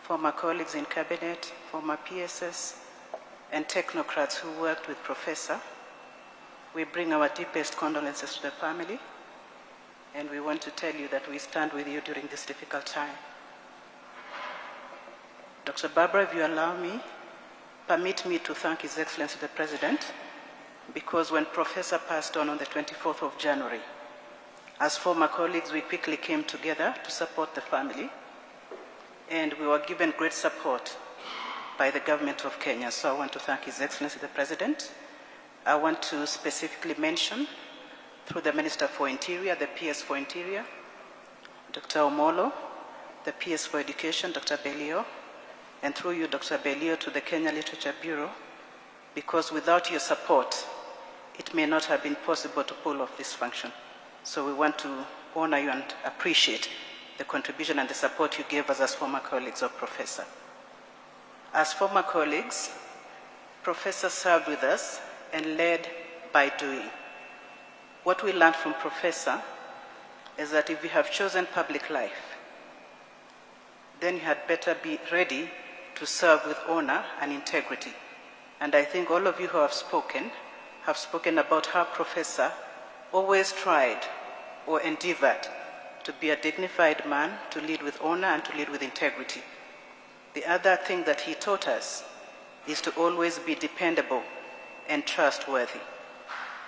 former colleagues in cabinet, former PSS, and technocrats who worked with Professor, we bring our deepest condolences to the family, and we want to tell you that we stand with you during this difficult time. Dr. Barbara, if you allow me, permit me to thank His Excellency the President, because when Professor passed on the 24th of January, as former colleagues, we quickly came together to support the family, and we were given great support by the government of Kenya. So I want to thank His Excellency the President. I want to specifically mention, through the Minister for Interior, the PS for Interior, Dr. Omolo, the PS for Education, Dr. Belio, and through you, Dr. Belio, to the Kenya Literature Bureau, because without your support, it may not have been possible to pull off this function. So we want to honor you and appreciate the contribution and the support you gave us as former colleagues of Professor. As former colleagues, Professor served with us and led by doing. What we learned from Professor is that if you have chosen public life, then you had better be ready to serve with honor and integrity. And I think all of you who have spoken about how Professor always tried or endeavored to be a dignified man, to lead with honor and to lead with integrity. The other thing that he taught us is to always be dependable and trustworthy.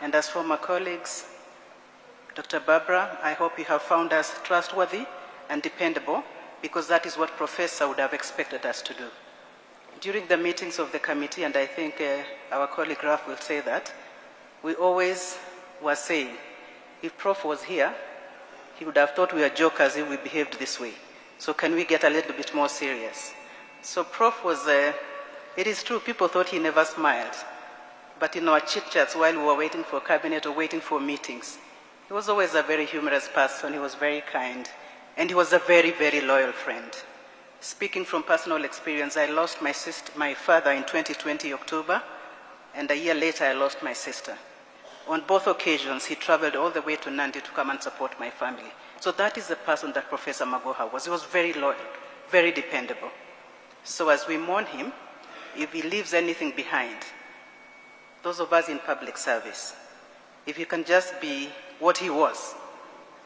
And as former colleagues, Dr. Barbara, I hope you have found us trustworthy and dependable, because that is what Professor would have expected us to do. During the meetings of the committee, and I think our colleague Raf will say that, we always were saying, if Prof was here, he would have thought we were jokers if we behaved this way. So can we get a little bit more serious? So Prof was, it is true, people thought he never smiled. But in our chit-chats while we were waiting for cabinet or waiting for meetings, he was always a very humorous person, he was very kind, and he was a very, very loyal friend. Speaking from personal experience, I lost my father in 2020 October, and a year later I lost my sister. On both occasions, he traveled all the way to Nandi to come and support my family. So that is the person that Professor Magoha was. He was very loyal, very dependable. So as we mourn him, if he leaves anything behind, those of us in public service, if you can just be what he was,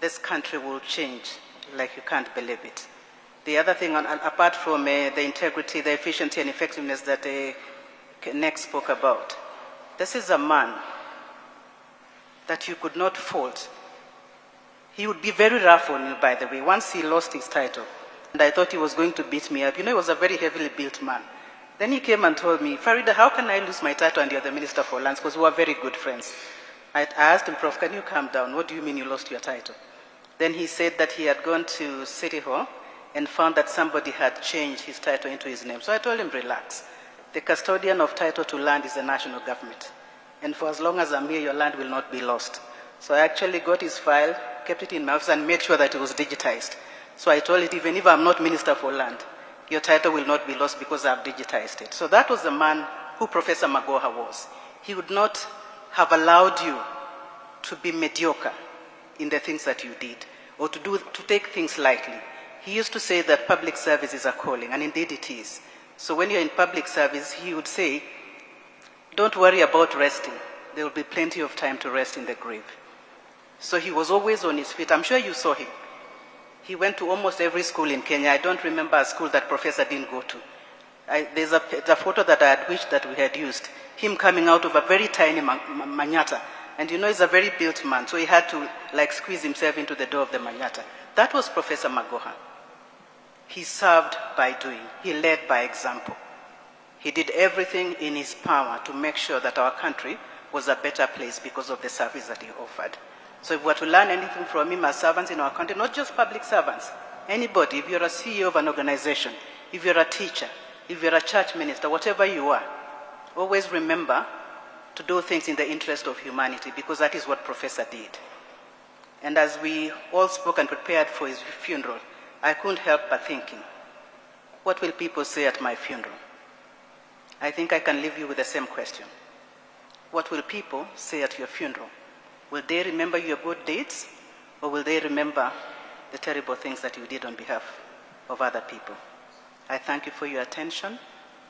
this country will change like you can't believe it. The other thing, apart from the integrity, the efficiency and effectiveness that Nick spoke about, this is a man that you could not fault. He would be very rough on you, by the way, once he lost his title. And I thought he was going to beat me up. You know, he was a very heavily built man. Then he came and told me, Farida, how can I lose my title and you're the Minister for Lands? Because we were very good friends. I asked him, Prof, can you calm down? What do you mean you lost your title? Then he said that he had gone to City Hall and found that somebody had changed his title into his name. So I told him, relax. The custodian of title to land is the national government. And for as long as I'm here, your land will not be lost. So I actually got his file, kept it in my office, and made sure that it was digitized. So I told it, even if I'm not Minister for Land, your title will not be lost because I've digitized it. So that was the man who Professor Magoha was. He would not have allowed you to be mediocre in the things that you did, or to take things lightly. He used to say that public service is a calling, and indeed it is. So when you're in public service, he would say, don't worry about resting. There will be plenty of time to rest in the grave. So he was always on his feet. I'm sure you saw him. He went to almost every school in Kenya. I don't remember a school that Professor didn't go to. There's a photo that I had wished that we had used. Him coming out of a very tiny manyata. And you know, he's a very built man, so he had to squeeze himself into the door of the manyata. That was Professor Magoha. He served by doing. He led by example. He did everything in his power to make sure that our country was a better place because of the service that he offered. So if we were to learn anything from him as servants in our country, not just public servants, anybody, if you're a CEO of an organization, if you're a teacher, if you're a church minister, whatever you are, always remember to do things in the interest of humanity, because that is what Professor did. And as we all spoke and prepared for his funeral, I couldn't help but thinking, what will people say at my funeral? I think I can leave you with the same question. What will people say at your funeral? Will they remember your good deeds, or will they remember the terrible things that you did on behalf of other people? I thank you for your attention.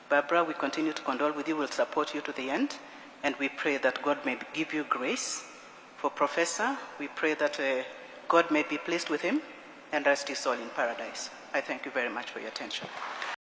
Barbara, we continue to condole with you. We'll support you to the end. And we pray that God may give you grace. For Professor, we pray that God may be pleased with him and rest his soul in paradise. I thank you very much for your attention.